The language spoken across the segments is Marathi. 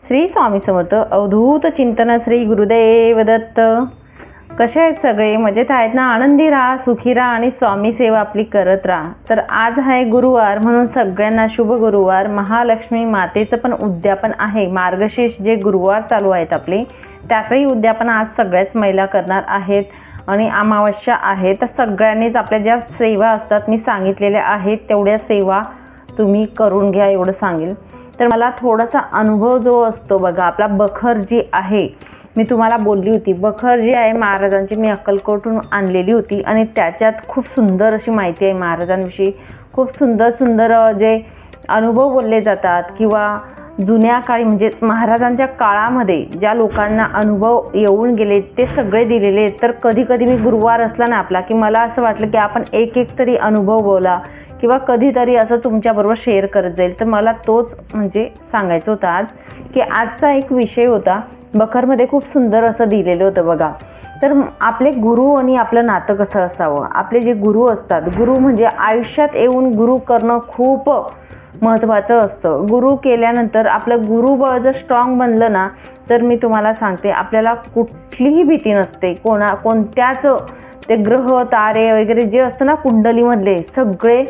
श्री स्वामी समर्थ अवधूत चिंतन श्री गुरुदेव दत्त। कसे आहेत सगळे? मजेत आहेत ना? आनंदी राहा, सुखी राहा आणि स्वामी सेवा आपली करत राहा। तर आज आहे गुरुवार, म्हणून सगळ्यांना शुभ गुरुवार। महालक्ष्मी मातेचं पण उद्यापन आहे। मार्गशीर्ष जे गुरुवार चालू आहेत आपले, त्याचंही उद्यापन आज सगळ्याच महिला करणार आहेत आणि अमावस्या आहे। तर सगळ्यांनीच आपल्या ज्या सेवा असतात मी सांगितलेल्या आहेत तेवढ्या सेवा तुम्ही करून घ्या, एवढं सांगेल। तर मला थोडासा अनुभव जो असतो बघा, आपला बखर जी आहे, मी तुम्हाला बोलली होती बखर जी आहे महाराजांची मी अक्कलकोटहून आणलेली होती आणि त्याच्यात खूप सुंदर अशी माहिती आहे महाराजांविषयी। खूप सुंदर सुंदर जे अनुभव बोलले जातात किंवा जुन्या काळी म्हणजे महाराजांच्या काळामध्ये ज्या लोकांना अनुभव येऊन गेले ते सगळे दिलेले आहेत। तर कधी कधी मी गुरुवार असला ना आपला की मला असं वाटलं की आपण एक एक तरी अनुभव बोला किंवा कधीतरी असं तुमच्याबरोबर शेअर करत जाईल। तर मला तोच म्हणजे सांगायचं होतं आज, की आजचा एक विषय होता बखरमध्ये खूप सुंदर असं दिलेलं होतं बघा। तर आपले गुरु आणि आपलं नातं कसं असावं, आपले जे गुरु असतात, गुरु म्हणजे आयुष्यात येऊन गुरु करणं खूप महत्त्वाचं असतं। गुरु केल्यानंतर आपलं गुरुबळ जर स्ट्रॉंग बनलं ना, तर मी तुम्हाला सांगते आपल्याला कुठलीही भीती नसते। कोणत्याच ते ग्रह तारे वगैरे जे असतं ना कुंडलीमधले सगळे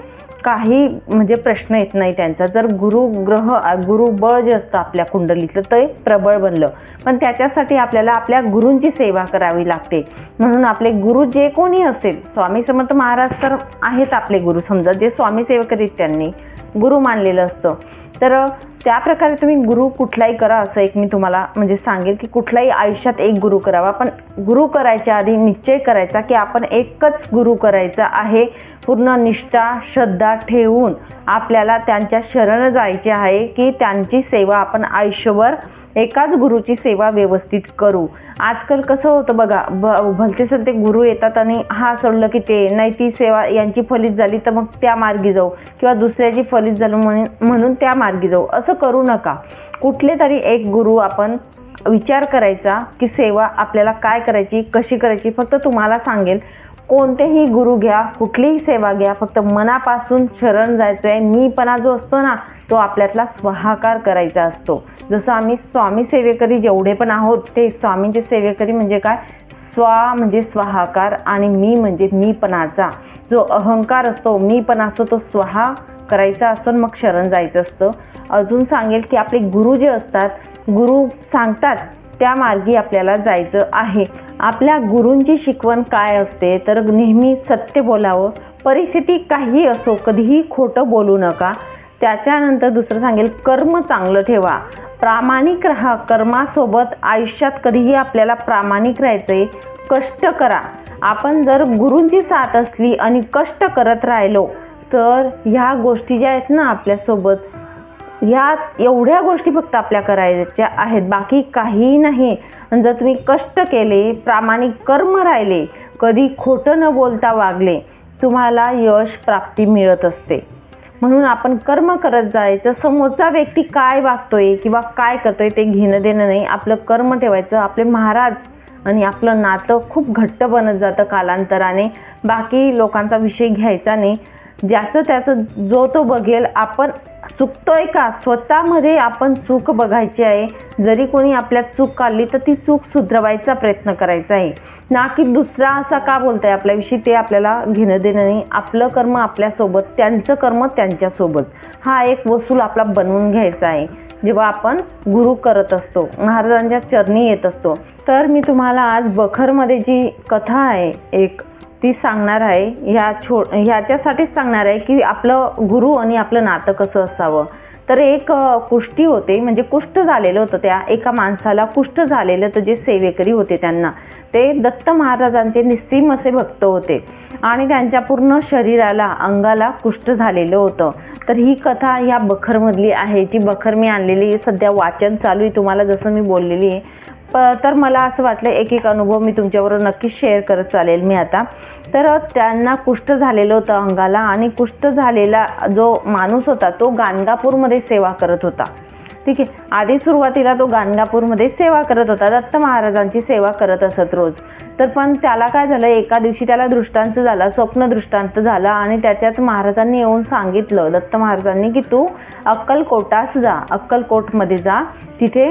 काही म्हणजे प्रश्न येत नाही त्यांचा, जर गुरुबळ जे असतं आपल्या कुंडलीचं ते प्रबळ बनलं। पण त्याच्यासाठी आपल्याला आपल्या गुरूंची सेवा करावी लागते। म्हणून आपले गुरु जे कोणी असेल, स्वामी समर्थ महाराज तर आहेत आपले गुरु, समजा जे स्वामी सेवक आहेत त्यांनी गुरु मानलेलं असतं। तर त्या प्रकारे तुम्ही गुरु कुठलाही करा, असं एक मी तुम्हाला म्हणजे सांगेल की कुठलाही आयुष्यात एक गुरु करावा। पण गुरु करायच्या आधी निश्चय करायचा की आपण एकच गुरु करायचा आहे। पूर्ण निष्ठा श्रद्धा ठेवून आपल्याला त्यांच्या शरण जायचे आहे की त्यांची सेवा आपण आयुष्यभर एकाच गुरुची सेवा व्यवस्थित करू। आजकाल कसं होतं बघा, भलते सलते गुरु येतात आणि हा सोडलं की ते नाही, ती सेवा यांची फलित झाली तर मग त्या मार्गी जाऊ किंवा दुसऱ्याची फलित झालं म्हणून त्या मार्गी जाऊ, असं करू नका। कुठले तरी एक गुरु आपण विचार करायचा की सेवा आपल्याला काय करायची, कशी करायची। फक्त तुम्हाला सांगेल कोणतेही गुरु घ्या, कुठलीही सेवा घ्या, फक्त मनापासून शरण जायचं आहे। मीपणा जो असतो ना तो आपल्यातला स्वाहाकार करायचा असतो। जसं आम्ही स्वामी सेवेकरी जेवढे पण आहोत ते स्वामींचे सेवेकरी म्हणजे काय, स्वा म्हणजे स्वाहाकार आणि मी म्हणजे मीपणाचा जो अहंकार असतो, मीपणा असतो तो स्वाहा करायचा असतो, मग शरण जायचं असतं। अजून सांगेल की आपले गुरु जे असतात, गुरु सांगतात त्या मार्गी आपल्याला जायचं आहे। आपल्या गुरूंची शिकवण काय असते तर नेहमी सत्य बोलावं, परिस्थिती काही असो कधीही खोटं बोलू नका। त्याच्यानंतर दुसरं सांगेल कर्म चांगलं ठेवा, प्रामाणिक राहा कर्मासोबत। आयुष्यात कधीही आपल्याला प्रामाणिक राहायचंय, कष्ट करा। आपण जर गुरूंची साथ असली आणि कष्ट करत राहिलो तर ह्या गोष्टी ज्या आहेत ना आपल्यासोबत, ह्या एवढ्या गोष्टी फक्त आपल्या करायच्या आहेत, बाकी काही नाही। आणि जर तुम्ही कष्ट केले, प्रामाणिक कर्म राहिले, कधी खोटं न बोलता वागले, तुम्हाला यश प्राप्ती मिळत असते। म्हणून आपण कर्म करत जायचं, समोरचा व्यक्ती काय वागतोय किंवा काय करतोय ते घेणं देणं नाही, आपलं कर्म ठेवायचं। आपले महाराज आणि आपलं नातं खूप घट्ट बनत जातं कालांतराने। बाकी लोकांचा विषय घ्यायचा नाही, ज्याचं त्याचं जो तो बघेल। आपण चुकतोय का, स्वतःमध्ये आपण चूक बघायची आहे। जरी कोणी आपल्यात चूक काढली तर ती चूक सुधरवायचा प्रयत्न करायचा आहे, ना की दुसरा असा का बोलताय आपल्याविषयी ते आपल्याला घेणं देणं नाही। आपलं कर्म आपल्यासोबत, त्यांचं कर्म त्यांच्यासोबत, हा एक वसूल आपला बनवून घ्यायचा आहे जेव्हा आपण गुरु करत असतो, महाराजांच्या चरणी येत असतो। तर मी तुम्हाला आज बखरमध्ये जी कथा आहे एक ती सांगणार आहे। ह्याच्यासाठीच सांगणार आहे की आपलं गुरु आणि आपलं नातं कसं असावं। तर एक कुष्ठी होते, म्हणजे कुष्ठ झालेलं होतं, त्या एका माणसाला कुष्ठ झालेलं होतं, जे सेवेकरी होते त्यांना। ते दत्त महाराजांचे निस्सीम असे भक्त होते आणि त्यांच्या पूर्ण शरीराला अंगाला कुष्ठ झालेलं होतं। तर ही कथा ह्या बखरमधली आहे, जी बखर मी आणलेली सध्या वाचन चालू आहे तुम्हाला जसं मी बोललेली आहे। तर मला असं वाटलं एक एक अनुभव मी तुमच्याबरोबर नक्कीच शेअर करत चालेल मी आता। तर त्यांना कुष्ठ झालेलं होतं अंगाला आणि कुष्ठ झालेला जो माणूस होता तो गाणगापूरमध्ये सेवा करत होता। ठीक आहे. आधी सुरुवातीला तो गाणगापूरमध्ये सेवा करत होता, दत्त महाराजांची सेवा करत असत रोज. तर पण त्याला काय झालं, एका दिवशी त्याला दृष्टांत झाला, स्वप्न दृष्टांत झाला आणि त्याच्यात महाराजांनी येऊन सांगितलं, दत्त महाराजांनी, की तू अक्कलकोटास जा, अक्कलकोटमध्ये जा. तिथे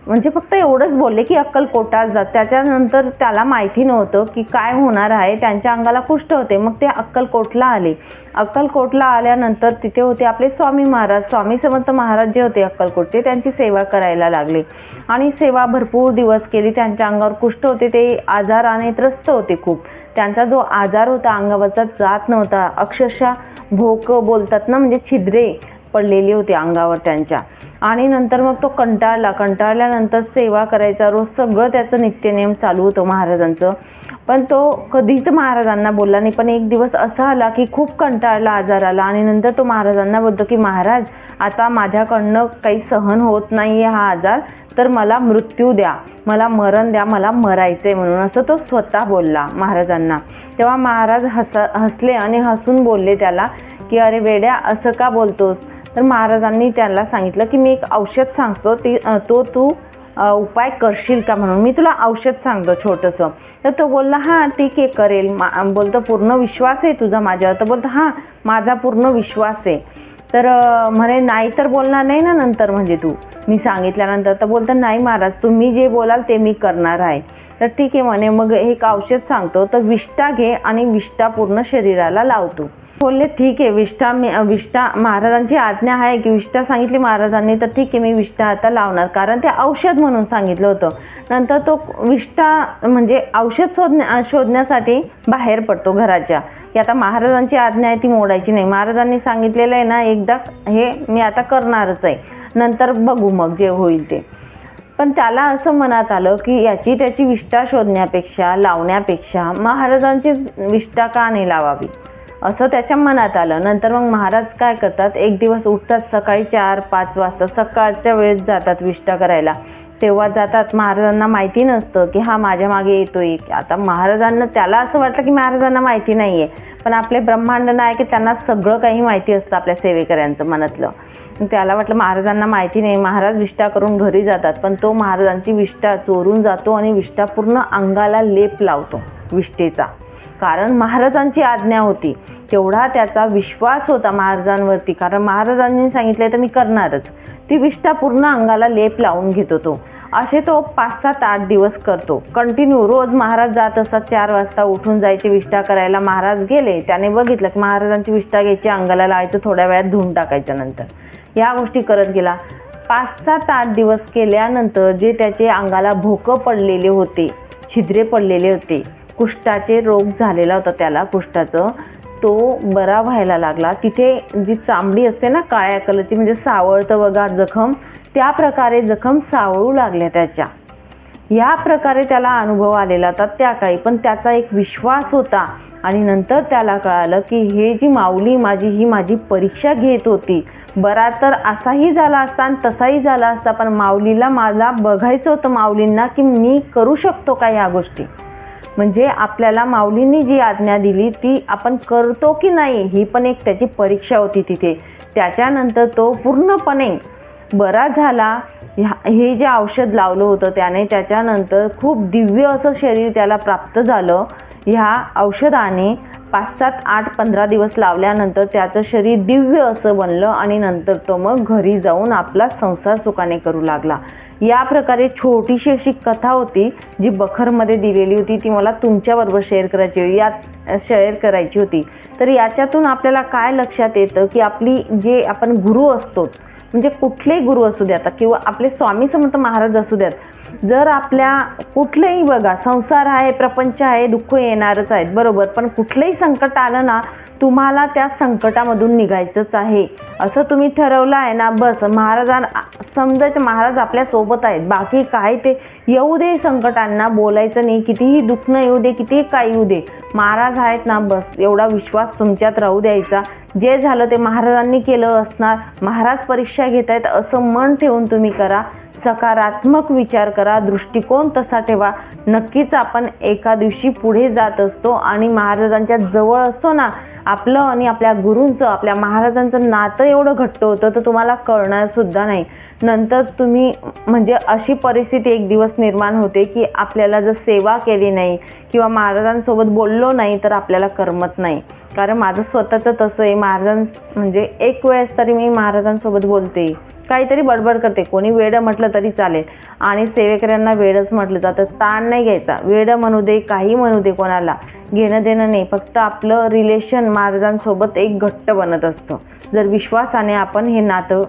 म्हणजे फक्त एवढंच बोलले की अक्कलकोटास जा. त्याच्यानंतर त्याला माहिती नव्हतं की काय होणार आहे. त्यांच्या अंगाला कुष्ठ होते. मग ते अक्कलकोटला आले. अक्कलकोटला आल्यानंतर तिथे होते आपले स्वामी महाराज, स्वामी समर्थ महाराज जे होते अक्कलकोटचे, त्यांची सेवा करायला लागले आणि सेवा भरपूर दिवस केली. त्यांच्या अंगावर कुष्ठ होते, ते आजाराने त्रस्त होते खूप. त्यांचा जो आजार होता अंगावरचा जात नव्हता, अक्षरशः भोक बोलतात ना, म्हणजे छिद्रे पडलेली होती अंगावर त्यांच्या. आणि नंतर मग तो कंटाळल्यानंतर सेवा करायचा रोज, सगळं त्याचं नित्यनेम चालू होतं महाराजांचं. पण तो कधीच महाराजांना बोलला नाही. पण एक दिवस असा आला की खूप कंटाळला, आजार आला आणि नंतर तो महाराजांना बोलतो की महाराज, आता माझ्याकडनं काही सहन होत नाही आहे हा आजार, तर मला मृत्यू द्या, मला मरण द्या, मला मरायचे म्हणून, असं तो स्वतः बोलला महाराजांना. तेव्हा महाराज हसले आणि हसून बोलले त्याला की अरे वेड्या, असं का बोलतोस. तर महाराजांनी त्याला सांगितलं की मी एक औषध सांगतो, तो तू उपाय करशील का म्हणून, मी तुला औषध सांगतो छोटंसं. तर तो बोलला हां ठीक आहे करेल. बोलतो पूर्ण विश्वास आहे तुझा माझ्यावर. तर बोलतो हां माझा पूर्ण विश्वास आहे. तर म्हणे नाही तर बोलणार नाही ना नंतर, म्हणजे तू मी सांगितल्यानंतर. तर बोलतं नाही महाराज, तुम्ही जे बोलाल ते मी करणार आहे. तर ठीक आहे म्हणे, मग एक औषध सांगतो, तर विष्ठा घे आणि विष्ठा पूर्ण शरीराला लावतो. बोलले ठीक आहे, विष्ठा महाराजांची आज्ञा आहे की विष्ठा सांगितली महाराजांनी, तर ठीक आहे मी विष्ठा आता लावणार, कारण ते औषध म्हणून सांगितलं होतं. नंतर तो विष्ठा म्हणजे औषध शोधण्यासाठी बाहेर पडतो घराच्या, की आता महाराजांची आज्ञा आहे ती मोडायची नाही. महाराजांनी सांगितलेलं आहे ना, एकदा हे मी आता करणारच आहे, नंतर बघू मग जे होईल ते. पण त्याला असं मनात आलं की त्याची विष्ठा शोधण्यापेक्षा लावण्यापेक्षा महाराजांची विष्ठा का नाही लावावी, असं त्याच्या मनात आलं. नंतर मग महाराज काय करतात, एक दिवस उठतात सकाळी 4-5 वाजता, सकाळच्या वेळेस जातात विष्ठा करायला. तेव्हा जातात, महाराजांना माहिती नसतं की हा माझ्या मागे येतोय. आता महाराजांना, त्याला असं वाटलं की महाराजांना माहिती नाही आहे, पण आपले ब्रह्मांड नायक की त्यांना सगळं काही माहिती असतं आपल्या सेवेकऱ्यांचं मनातलं. त्याला वाटलं महाराजांना माहिती नाही, महाराज विष्ठा करून घरी जातात. पण तो महाराजांची विष्ठा चोरून जातो आणि विष्ठा पूर्ण अंगाला लेप लावतो विष्ठेचा, कारण महाराजांची आज्ञा होती. तेवढा त्याचा विश्वास होता महाराजांवरती, कारण महाराजांनी सांगितले तर मी करणारच. ती विष्ठा पूर्ण अंगाला लेप लावून घेतो तो. असे तो 5-7-8 दिवस करतो कंटिन्यू. रोज महाराज जात असतात, 4 वाजता उठून जायचे विष्ठा करायला. महाराज गेले, त्याने बघितलं की महाराजांची विष्ठा घ्यायची, अंगाला लावायचं, थोड्या वेळात धुवून टाकायचं. नंतर या गोष्टी करत गेला. 5-7-8 दिवस केल्यानंतर जे त्याचे अंगाला भोकं पडलेले होते, छिद्रे पडलेले होते, कुष्ठाचे रोग झालेला होता त्याला, कुष्ठाचं, तो बरा व्हायला लागला. तिथे जी चांबडी असते ना काळ्या कलरची, म्हणजे सावळतं बघा जखम, त्या प्रकारे जखम सावळू लागल्या त्याच्या. या प्रकारे त्याला अनुभव आलेला होता त्या काळी. पण त्याचा एक विश्वास होता आणि नंतर त्याला कळालं की हे जी माऊली ही माझी परीक्षा घेत होती. बरा तर असाही झाला असता आणि तसाही झाला असता, पण माऊलीला मला बघायचं होतं, माऊलींना, की मी करू शकतो का ह्या गोष्टी. म्हणजे आपल्याला माऊलींनी जी आज्ञा दिली ती आपण करतो की नाही, ही पण एक त्याची परीक्षा होती तिथे. त्याच्यानंतर तो पूर्णपणे बरा झाला. हे जे औषध लावलं होतं त्याने, त्याच्यानंतर खूप दिव्य असं शरीर त्याला प्राप्त झालं. ह्या औषधाने 5-7-8-15 दिवस लावल्यानंतर त्याचं शरीर दिव्य असं बनलं आणि नंतर तो मग घरी जाऊन आपला संसार सुखाने करू लागला. या प्रकारे छोटीशी अशी कथा होती जी बखरमध्ये दिलेली होती, ती मला तुमच्याबरोबर शेअर करायची होती. तर याच्यातून आपल्याला काय लक्षात येतं की आपली जे आपण गुरु असतो, म्हणजे कुठलेही गुरु असू द्यात किंवा आपले स्वामी समर्थ महाराज असू द्यात, जर आपल्या कुठलंही बघा संसार आहे, प्रपंच आहे, दुःख येणारच आहेत बरोबर, पण कुठलंही संकट आलं ना, तुम्हाला त्या संकटामधून निघायचंच आहे असं तुम्ही ठरवलं आहे ना, बस समजायचं महाराज आपल्या सोबत आहेत. बाकी काय ते येऊ दे, संकटांना बोलायचं नाही, कितीही दुःख येऊ दे, कितीही काय येऊ दे, महाराज आहेत ना, बस एवढा विश्वास तुमच्यात राहू द्यायचा. जे झालं ते महाराजांनी केलं असणार, महाराज परीक्षा घेत आहेत असं मन ठेवून तुम्ही करा. सकारात्मक विचार करा, दृष्टिकोन तसा ठेवा. नक्कीच आपण एका दिवशी पुढे जात असतो आणि महाराजांच्या जवळ असतो ना, आपलं आणि आपल्या गुरूंचं, आपल्या महाराजांचं नातं एवढं घट्ट होतं तर तुम्हाला कळणार सुद्धा नाही. नंतर तुम्ही म्हणजे अशी परिस्थिती एक दिवस निर्माण होते की आपल्याला जर सेवा केली नाही किंवा महाराजांसोबत बोललो नाही तर आपल्याला करमत नाही. कारण माझं स्वतःचं तसं आहे. म्हणजे एक वेळेस तरी मी महाराजांसोबत बोलते, काहीतरी बडबड करते. कोणी वेडं म्हटलं तरी चालेल आणि सेवेकऱ्यांना वेडच म्हटलं जातं. ताण नाही घ्यायचा. वेडं म्हणू दे, काही म्हणू दे, कोणाला घेणं देणं नाही. फक्त आपलं रिलेशन महाराजांसोबत एक घट्ट बनत असतं. जर विश्वासाने आपण हे नातं,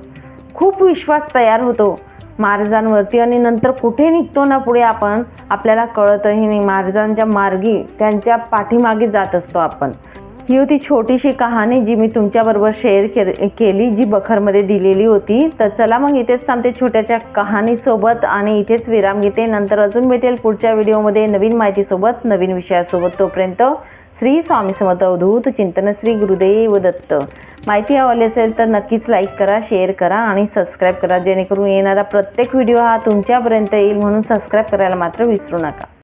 खूप विश्वास तयार होतो महाराजांवरती आणि नंतर कुठे निघतो ना पुढे आपण, आपल्याला कळतही नाही. महाराजांच्या मार्गी, त्यांच्या पाठीमागे जात असतो आपण. ही होती छोटीशी कहाणी जी मी तुमच्याबरोबर शेअर केली, जी बखरमध्ये दिलेली होती. तर चला मग इथेच थांबते छोट्याच्या कहाणीसोबत आणि इथेच विराम घेते. नंतर अजून भेटेल पुढच्या व्हिडिओमध्ये नवीन माहितीसोबत, नवीन विषयासोबत. तोपर्यंत श्री स्वामी समर्थ अवधूत चिंतन, श्री गुरुदेव दत्त. माहिती आवडली असेल तर नक्कीच लाईक करा, शेअर करा आणि सबस्क्राईब करा, जेणेकरून येणारा प्रत्येक व्हिडिओ हा तुमच्यापर्यंत येईल. म्हणून सबस्क्राईब करायला मात्र विसरू नका.